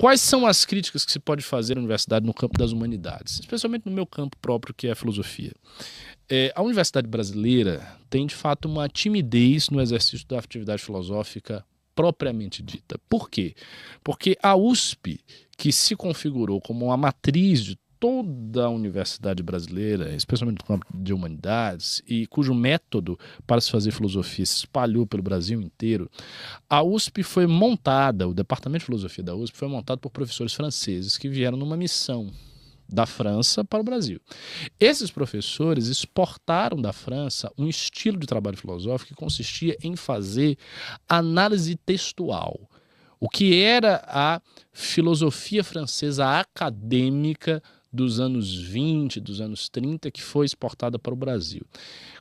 Quais são as críticas que se pode fazer à universidade no campo das humanidades? Especialmente no meu campo próprio, que é a filosofia. A universidade brasileira tem, de fato, uma timidez no exercício da atividade filosófica propriamente dita. Por quê? Porque a USP, que se configurou como uma matriz de toda a universidade brasileira, especialmente no campo de humanidades, e cujo método para se fazer filosofia se espalhou pelo Brasil inteiro, a USP foi montada, o departamento de filosofia da USP foi montado por professores franceses que vieram numa missão da França para o Brasil. Esses professores exportaram da França um estilo de trabalho filosófico que consistia em fazer análise textual. O que era a filosofia francesa acadêmica dos anos 20, dos anos 30, que foi exportada para o Brasil.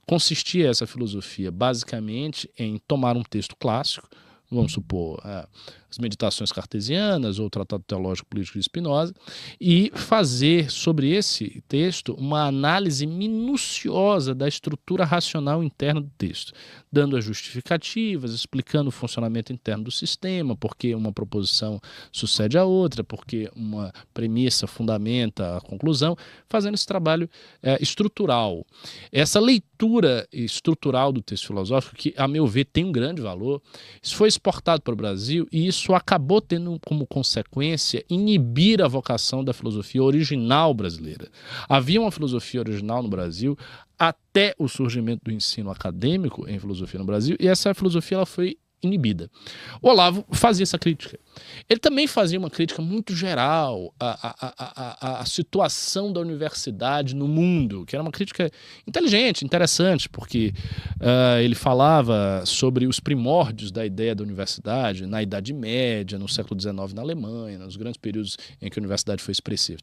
Consistia essa filosofia basicamente em tomar um texto clássico, vamos supor, as Meditações Cartesianas ou o Tratado Teológico Político de Spinoza, e fazer sobre esse texto uma análise minuciosa da estrutura racional interna do texto, dando as justificativas, explicando o funcionamento interno do sistema, porque uma proposição sucede à outra, porque uma premissa fundamenta a conclusão, fazendo esse trabalho estrutural. Essa leitura estrutural do texto filosófico, que, a meu ver, tem um grande valor, isso foi exportado para o Brasil e isso acabou tendo como consequência inibir a vocação da filosofia original brasileira. Havia uma filosofia original no Brasil até o surgimento do ensino acadêmico em filosofia no Brasil, e essa filosofia ela foi inibida. O Olavo fazia essa crítica. Ele também fazia uma crítica muito geral à situação da universidade no mundo, que era uma crítica inteligente, interessante, porque ele falava sobre os primórdios da ideia da universidade na Idade Média, no século XIX na Alemanha, nos grandes períodos em que a universidade foi expressiva.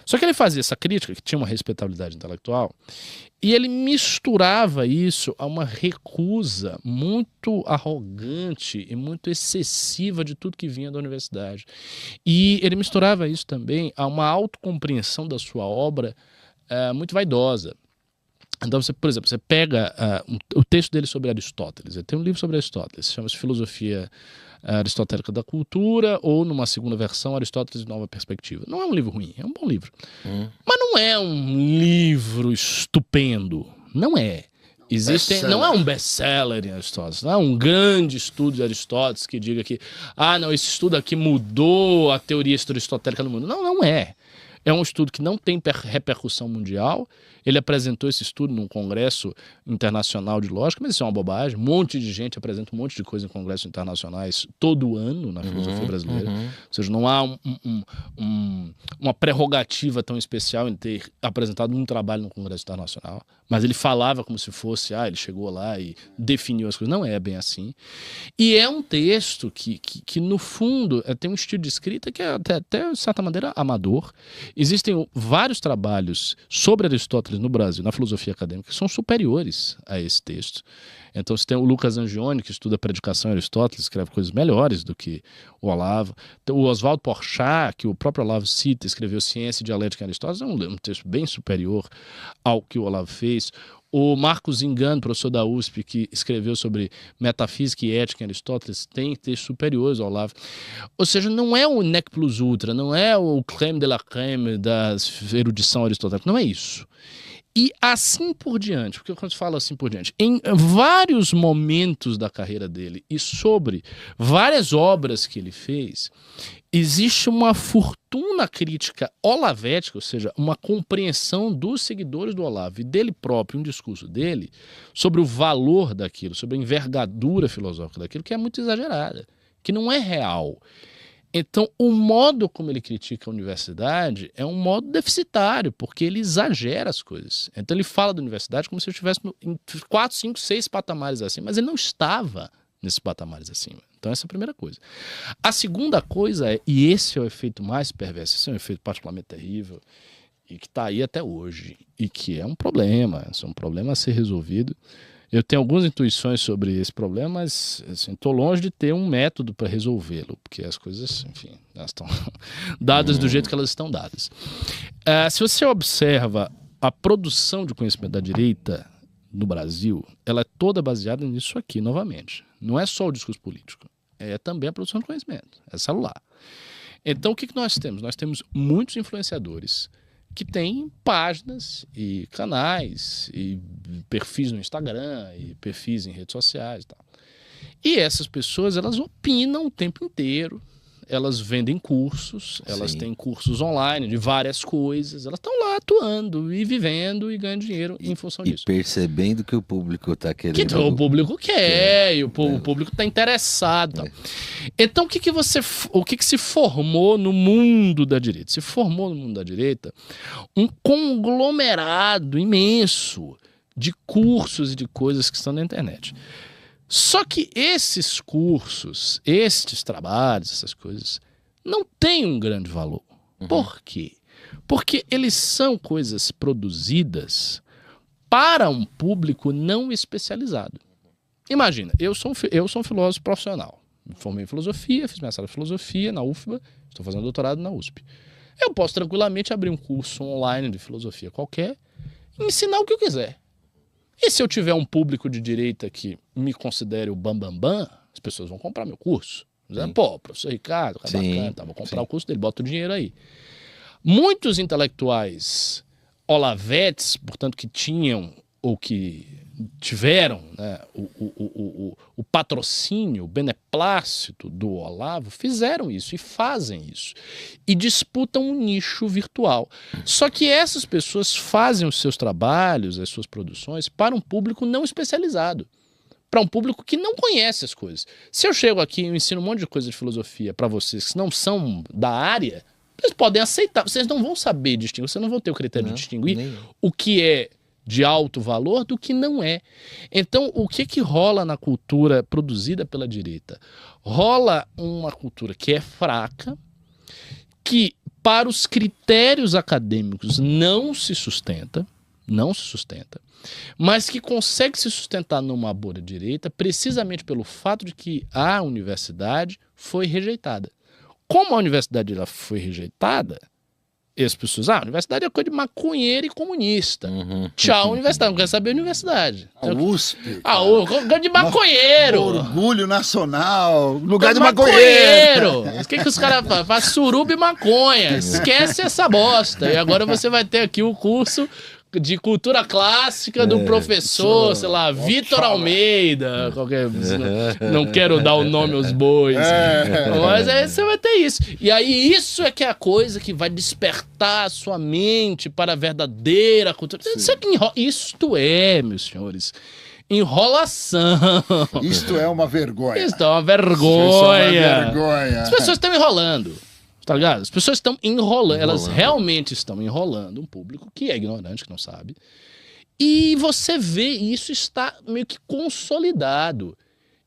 Só que ele fazia essa crítica, que tinha uma respeitabilidade intelectual, e ele misturava isso a uma recusa muito arrogante e muito excessiva de tudo que vinha da universidade. E ele misturava isso também a uma autocompreensão da sua obra muito vaidosa. Então, por exemplo, você pega o texto dele sobre Aristóteles. Ele tem um livro sobre Aristóteles, chama-se Filosofia Aristotélica da Cultura, ou, numa segunda versão, Aristóteles Nova Perspectiva. Não é um livro ruim, é um bom livro. Mas não é um livro estupendo. Não é. Não é um best-seller em Aristóteles, não é um grande estudo de Aristóteles que diga que não, esse estudo aqui mudou a teoria aristotélica no mundo. Não, não é. É um estudo que não tem repercussão mundial. Ele apresentou esse estudo num congresso internacional de lógica, mas isso é uma bobagem. Um monte de gente apresenta um monte de coisa em congressos internacionais todo ano na filosofia brasileira. Ou seja, não há uma prerrogativa tão especial em ter apresentado um trabalho no congresso internacional. Mas ele falava como se fosse, ele chegou lá e definiu as coisas. Não é bem assim. E é um texto que no fundo, tem um estilo de escrita que é até de certa maneira, amador. Existem vários trabalhos sobre Aristóteles no Brasil, na filosofia acadêmica, que são superiores a esse texto. Então você tem o Lucas Angione, que estuda a predicação em Aristóteles, escreve coisas melhores do que o Olavo. Então, o Oswald Porchat, que o próprio Olavo cita, escreveu Ciência e Dialética em Aristóteles, é um texto bem superior ao que o Olavo fez. O Marcos Zingano, professor da USP, que escreveu sobre metafísica e ética em Aristóteles, tem textos superiores ao Olavo. Ou seja, não é o nec plus ultra, não é o crème de la crème da erudição aristotélica, não é isso. E assim por diante, porque quando se fala assim por diante, em vários momentos da carreira dele e sobre várias obras que ele fez, existe uma fortuna crítica olavética, ou seja, uma compreensão dos seguidores do Olavo e dele próprio, um discurso dele, sobre o valor daquilo, sobre a envergadura filosófica daquilo, que é muito exagerada, que não é real. Então, o modo como ele critica a universidade é um modo deficitário, porque ele exagera as coisas. Então, ele fala da universidade como se eu estivesse em 4, 5, 6 patamares acima, mas ele não estava nesses patamares acima. Então, essa é a primeira coisa. A segunda coisa e esse é o efeito mais perverso, esse é um efeito particularmente terrível, e que está aí até hoje, e que é um problema a ser resolvido. Eu tenho algumas intuições sobre esse problema, mas estou longe de ter um método para resolvê-lo, porque as coisas, enfim, elas estão dadas do jeito que elas estão dadas. Se você observa a produção de conhecimento da direita no Brasil, ela é toda baseada nisso aqui, novamente. Não é só o discurso político, é também a produção de conhecimento, é celular. Então, o que nós temos? Nós temos muitos influenciadores que têm páginas e canais e perfis no Instagram e perfis em redes sociais e tal. E essas pessoas, elas opinam o tempo inteiro. Elas vendem cursos, elas Sim. têm cursos online de várias coisas, elas estão lá atuando e vivendo e ganhando dinheiro em função disso. E percebendo que o público está querendo. Que o público quer, e o público está interessado. Tal. Então, o que se formou no mundo da direita? Se formou no mundo da direita um conglomerado imenso de cursos e de coisas que estão na internet. Só que esses cursos, estes trabalhos, essas coisas, não têm um grande valor. Por quê? Porque eles são coisas produzidas para um público não especializado. Imagina, eu sou um filósofo profissional. Me formei em filosofia, fiz mestrado em filosofia na UFBA, estou fazendo doutorado na USP. Eu posso tranquilamente abrir um curso online de filosofia qualquer e ensinar o que eu quiser. E se eu tiver um público de direita que me considere o bambambam, as pessoas vão comprar meu curso. Pô, professor Ricardo, cara bacana, tá, vou comprar o curso dele, bota o dinheiro aí. Muitos intelectuais olavetes, portanto, que tinham ou que tiveram, né, o patrocínio, o beneplácito do Olavo, fizeram isso e fazem isso. E disputam um nicho virtual. Só que essas pessoas fazem os seus trabalhos, as suas produções, para um público não especializado. Para um público que não conhece as coisas. Se eu chego aqui e eu ensino um monte de coisa de filosofia para vocês que não são da área, vocês podem aceitar. Vocês não vão saber distinguir, vocês não vão ter o critério de distinguir o que é de alto valor do que não é. Então, o que rola na cultura produzida pela direita? Rola uma cultura que é fraca, que para os critérios acadêmicos não se sustenta, mas que consegue se sustentar numa boa direita precisamente pelo fato de que a universidade foi rejeitada. Como a universidade ela foi rejeitada, as pessoas, a universidade é coisa de maconheiro e comunista. Tchau, universidade, não quero saber a universidade. A USP. Coisa de maconheiro. Orgulho nacional, lugar de maconheiro. O que os caras fazem? Faz suruba e maconha. Esquece essa bosta. E agora você vai ter aqui o curso de cultura clássica do professor, sei lá, Vitor Almeida, não quero dar o nome aos bois, mas aí você vai ter isso. E aí isso é que é a coisa que vai despertar a sua mente para a verdadeira cultura. Isto é, meus senhores, enrolação. Isto é uma vergonha. Isto é uma vergonha. Isso é uma vergonha. As pessoas estão enrolando. Tá ligado? As pessoas estão enrolando, elas realmente estão enrolando um público que é ignorante, que não sabe. E você vê, isso está meio que consolidado.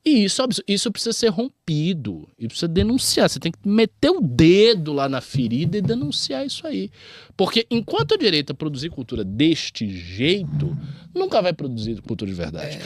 E isso precisa ser rompido. E precisa denunciar. Você tem que meter o dedo lá na ferida e denunciar isso aí. Porque enquanto a direita produzir cultura deste jeito, nunca vai produzir cultura de verdade.